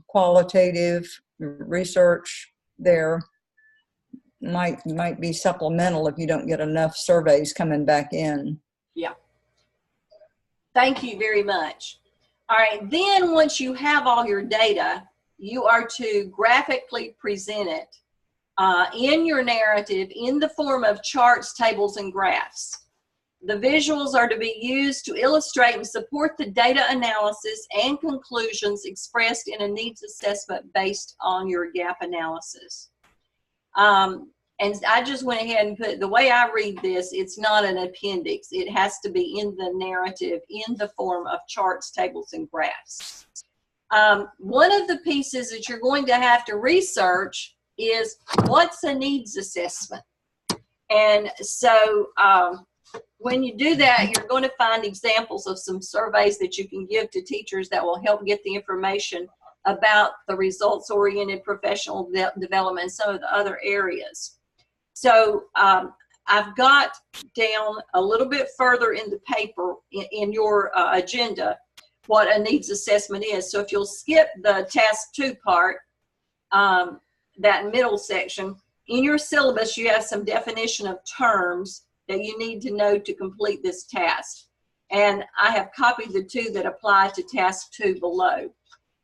Speaker 3: qualitative research there. Might be supplemental if you don't get enough surveys coming back in.
Speaker 1: Yeah. Thank you very much. All right, then once you have all your data, you are to graphically present it in your narrative in the form of charts, tables, and graphs. The visuals are to be used to illustrate and support the data analysis and conclusions expressed in a needs assessment based on your gap analysis. And I just went ahead and put, the way I read this, it's not an appendix. It has to be in the narrative in the form of charts, tables, and graphs. One of the pieces that you're going to have to research is what's a needs assessment. And so when you do that, you're going to find examples of some surveys that you can give to teachers that will help get the information about the results-oriented professional development, some of the other areas. So I've got down a little bit further in the paper, in your agenda, what a needs assessment is. So if you'll skip the task 2 part, that middle section, in your syllabus you have some definition of terms that you need to know to complete this task. And I have copied the 2 that apply to task 2 below.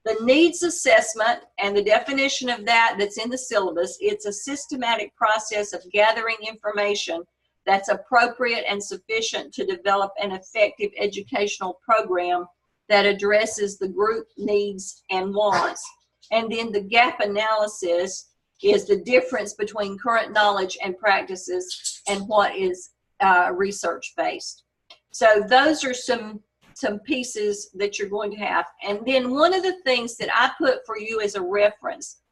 Speaker 1: The needs assessment and the definition of that's in the syllabus, it's a systematic process of gathering information that's appropriate and sufficient to develop an effective educational program that addresses the group needs and wants. And then the gap analysis is the difference between current knowledge and practices and what is research-based. So those are some pieces that you're going to have. And then one of the things that I put for you as a reference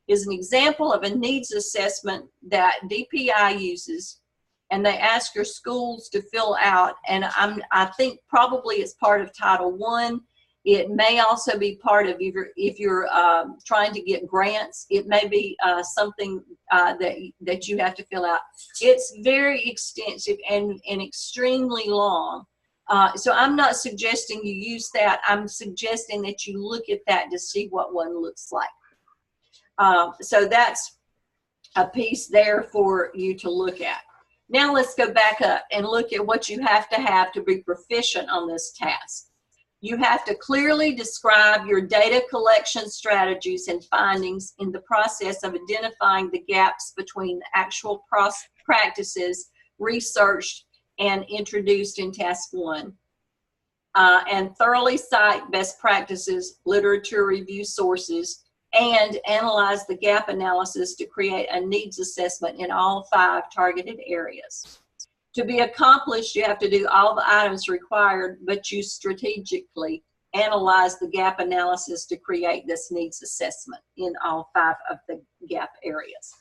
Speaker 1: is an example of a needs assessment that DPI uses, and they ask your schools to fill out. And I think probably it's part of Title I. It may also be part of, if you're trying to get grants, it may be something that you have to fill out. It's very extensive and extremely long. So I'm not suggesting you use that. I'm suggesting that you look at that to see what one looks like. So that's a piece there for you to look at. Now let's go back up and look at what you have to be proficient on this task. You have to clearly describe your data collection strategies and findings in the process of identifying the gaps between actual practices researched and introduced in task 1. And thoroughly cite best practices, literature review sources, and analyze the gap analysis to create a needs assessment in all 5 targeted areas. To be accomplished, you have to do all the items required, but you strategically analyze the gap analysis to create this needs assessment in all 5 of the gap areas.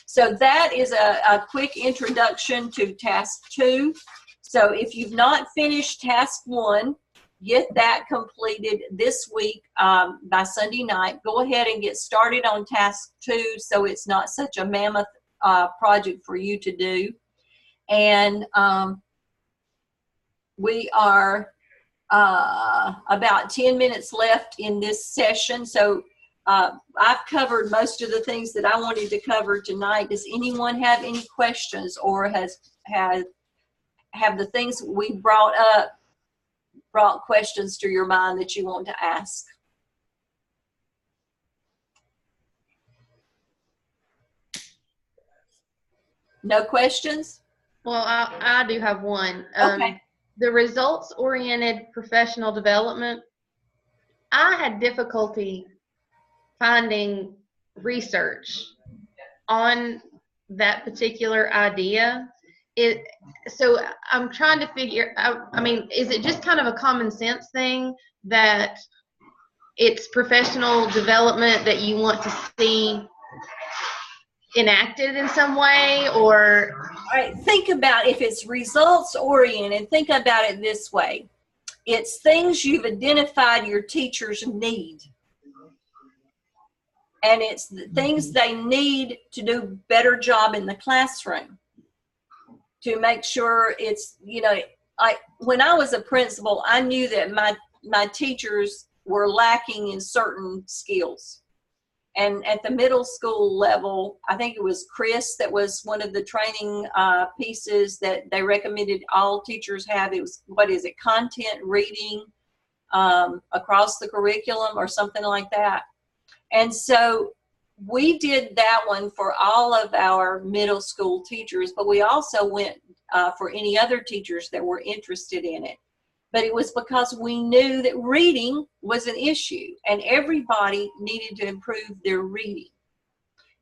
Speaker 1: So that is a quick introduction to task 2. So if you've not finished task 1, get that completed this week by Sunday night. Go ahead and get started on task 2 so it's not such a mammoth project for you to do. And we are about 10 minutes left in this session. So I've covered most of the things that I wanted to cover tonight. Does anyone have any questions, or have the things we brought up brought questions to your mind that you want to ask? No questions?
Speaker 4: Well, I do have one.
Speaker 1: Okay.
Speaker 4: The results-oriented professional development, I had difficulty finding research on that particular idea. So I'm trying to figure out, I mean, is it just kind of a common sense thing that it's professional development that you want to see enacted in some way? Or
Speaker 1: all right, think about, if it's results oriented, think about it this way. It's things you've identified your teachers need, and it's the things they need to do a better job in the classroom, to make sure it's, you know, when I was a principal, I knew that my teachers were lacking in certain skills. And at the middle school level, I think it was Chris that was one of the training pieces that they recommended all teachers have. It was, what is it, content reading across the curriculum or something like that. And so we did that one for all of our middle school teachers, but we also went for any other teachers that were interested in it. But it was because we knew that reading was an issue and everybody needed to improve their reading.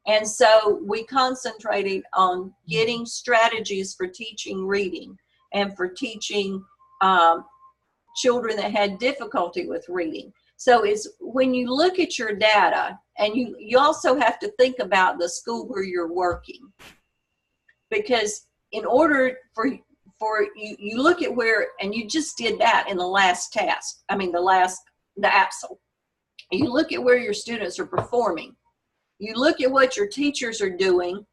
Speaker 1: And so we concentrated on getting strategies for teaching reading and for teaching children that had difficulty with reading. So it's, when you look at your data, and you also have to think about the school where you're working, because in order for you look at where, and you just did that in the last task, I mean the AAPTEL. You look at where your students are performing. You look at what your teachers are doing.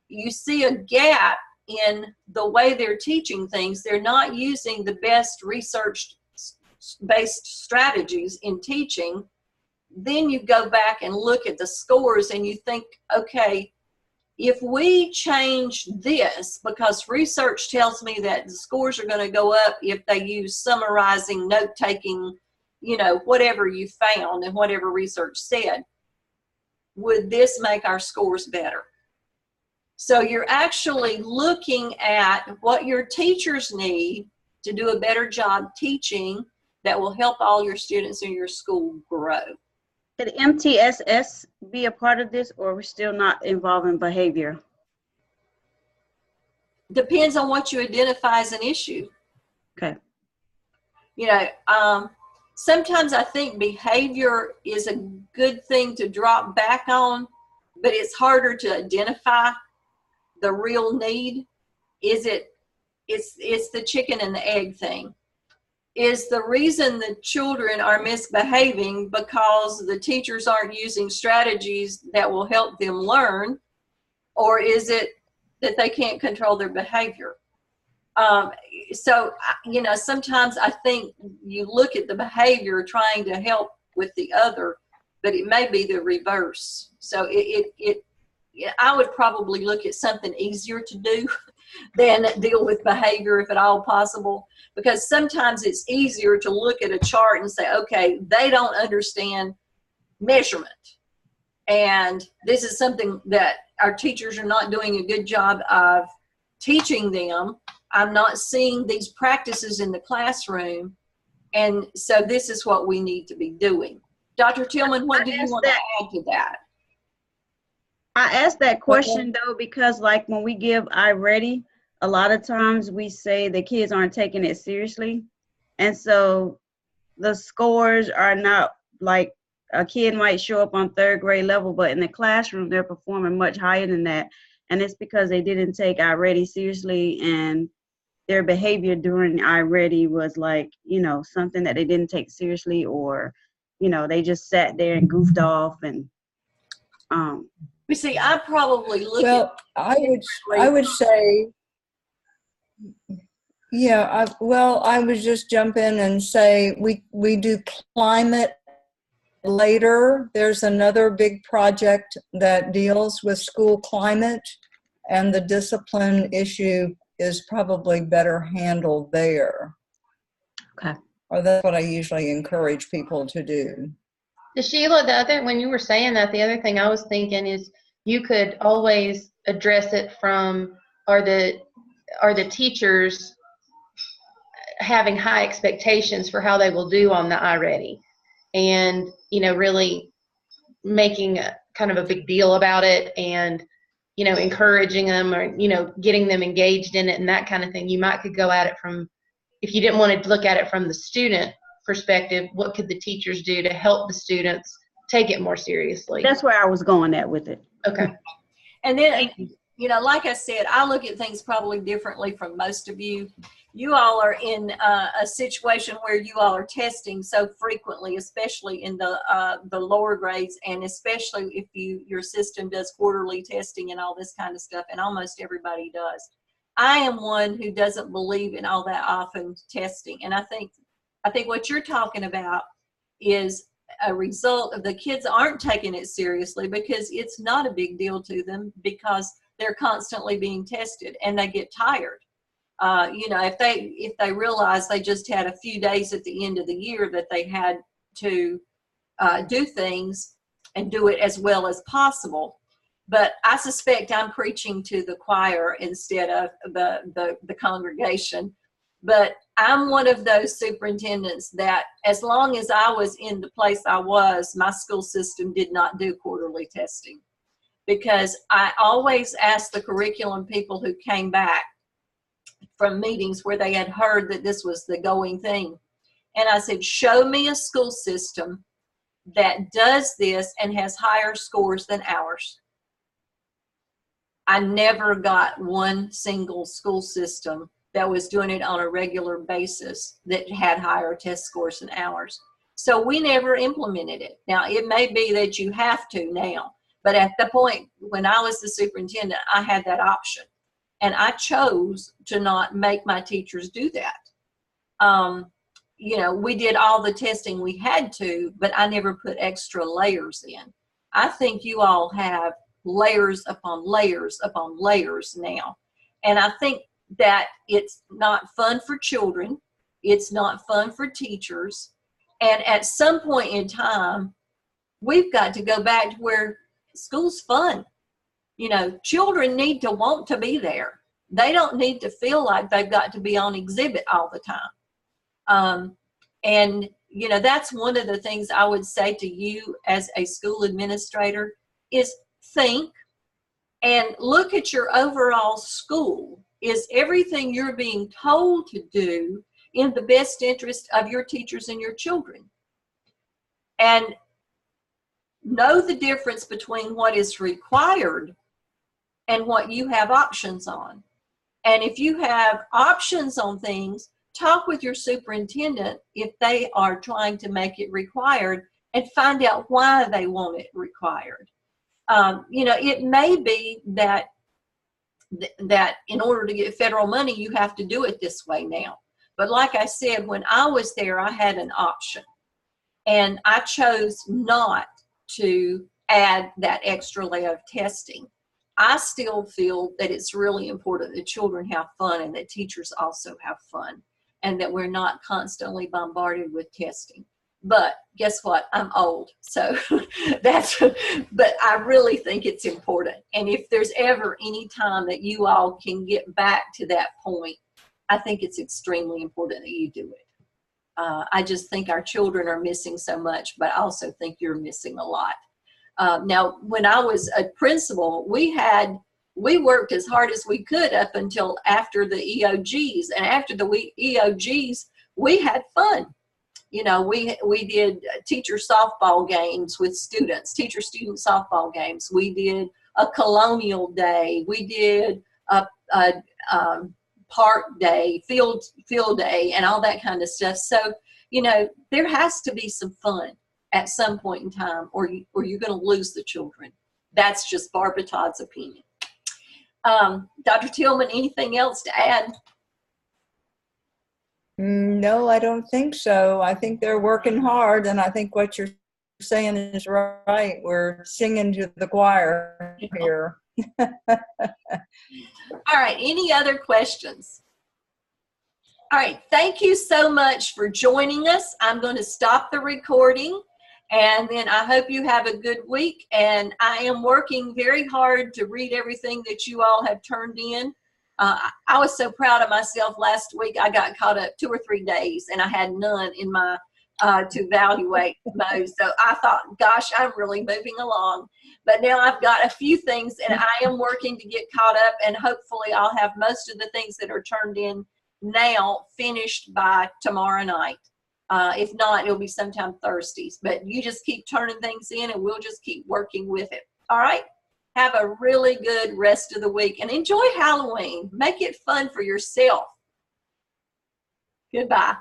Speaker 1: You see a gap in the way they're teaching things. They're not using the best research-based strategies in teaching. Then you go back and look at the scores and you think, okay, if we change this, because research tells me that the scores are going to go up if they use summarizing, note-taking, you know, whatever you found and whatever research said, would this make our scores better? So you're actually looking at what your teachers need to do a better job teaching that will help all your students in your school grow.
Speaker 5: Could MTSS be a part of this, or we're still not involving behavior?
Speaker 1: Depends on what you identify as an issue.
Speaker 5: Okay.
Speaker 1: You know, sometimes I think behavior is a good thing to drop back on, but it's harder to identify the real need. It's the chicken and the egg thing. Is the reason the children are misbehaving because the teachers aren't using strategies that will help them learn, or is it that they can't control their behavior? So, you know, sometimes I think you look at the behavior trying to help with the other, but it may be the reverse. So I would probably look at something easier to do than deal with behavior if at all possible, because sometimes it's easier to look at a chart and say, okay, they don't understand measurement. And this is something that our teachers are not doing a good job of teaching them. I'm not seeing these practices in the classroom. And so this is what we need to be doing. Dr. Tillman, what do you want to add to that?
Speaker 5: I asked that question though, because like when we give iReady, a lot of times we say the kids aren't taking it seriously. And so the scores are not like, a kid might show up on 3rd grade level, but in the classroom, they're performing much higher than that. And it's because they didn't take iReady seriously, and their behavior during iReady was like, you know, something that they didn't take seriously, or, you know, they just sat there and goofed off. And
Speaker 1: You see, I probably look
Speaker 3: Well, I would say, yeah, I would just jump in and say we do climate later. There's another big project that deals with school climate, and the discipline issue is probably better handled there.
Speaker 5: Okay.
Speaker 3: Or that's what I usually encourage people to do.
Speaker 4: Sheila, when you were saying that, the other thing I was thinking is you could always address it from, are the teachers having high expectations for how they will do on the iReady, and, you know, really making kind of a big deal about it, and, you know, encouraging them, or, you know, getting them engaged in it and that kind of thing. You could go at it from, if you didn't want to look at it from the student perspective, what could the teachers do to help the students take it more seriously?
Speaker 5: That's where I was going at with it.
Speaker 4: Okay.
Speaker 1: And then, you know, like I said, I look at things probably differently from most of you. You all are in a situation where you all are testing so frequently, especially in the lower grades, and especially if your system does quarterly testing and all this kind of stuff, and almost everybody does. I am one who doesn't believe in all that often testing, and I think what you're talking about is a result of the kids aren't taking it seriously because it's not a big deal to them, because they're constantly being tested and they get tired. You know, if they realize they just had a few days at the end of the year that they had to do things and do it as well as possible. But I suspect I'm preaching to the choir instead of the congregation. But I'm one of those superintendents that, as long as I was in the place I was, my school system did not do quarterly testing, because I always asked the curriculum people who came back from meetings where they had heard that this was the going thing. And I said, show me a school system that does this and has higher scores than ours. I never got one single school system that was doing it on a regular basis that had higher test scores than ours. So we never implemented it. Now, it may be that you have to now, but at the point when I was the superintendent, I had that option. And I chose to not make my teachers do that. You know, we did all the testing we had to, but I never put extra layers in. I think you all have layers upon layers upon layers now. And I think that it's not fun for children. It's not fun for teachers. And at some point in time, we've got to go back to where school's fun. You know, children need to want to be there. They don't need to feel like they've got to be on exhibit all the time. And, you know, that's one of the things I would say to you as a school administrator is think and look at your overall school. Is everything you're being told to do in the best interest of your teachers and your children? And know the difference between what is required and what you have options on. And if you have options on things, talk with your superintendent if they are trying to make it required and find out why they want it required. You know, it may be that in order to get federal money, you have to do it this way now. But like I said, when I was there, I had an option. And I chose not to add that extra layer of testing. I still feel that it's really important that children have fun and that teachers also have fun and that we're not constantly bombarded with testing. But guess what? I'm old, so but I really think it's important. And if there's ever any time that you all can get back to that point, I think it's extremely important that you do it. I just think our children are missing so much, but I also think you're missing a lot. Now, when I was a principal, we worked as hard as we could up until after the EOGs. And after the EOGs, we had fun. You know, we did teacher softball games with students, teacher-student softball games. We did a colonial day. We did a park day, field day, and all that kind of stuff. So, you know, there has to be some fun at some point in time, or you're going to lose the children. That's just Barbara Todd's opinion. Dr. Tillman, anything else to add?
Speaker 3: No, I don't think so. I think they're working hard, and I think what you're saying is right. We're singing to the choir here.
Speaker 1: All right, any other questions? All right, thank you so much for joining us. I'm going to stop the recording, and then I hope you have a good week. And I am working very hard to read everything that you all have turned in. I was so proud of myself last week. I got caught up 2 or 3 days, and I had none in my to evaluate mode. So I thought, gosh, I'm really moving along. But now I've got a few things, and I am working to get caught up, and hopefully I'll have most of the things that are turned in now finished by tomorrow night. If not, it'll be sometime Thursdays. But you just keep turning things in, and we'll just keep working with it. All right? Have a really good rest of the week, and enjoy Halloween. Make it fun for yourself. Goodbye.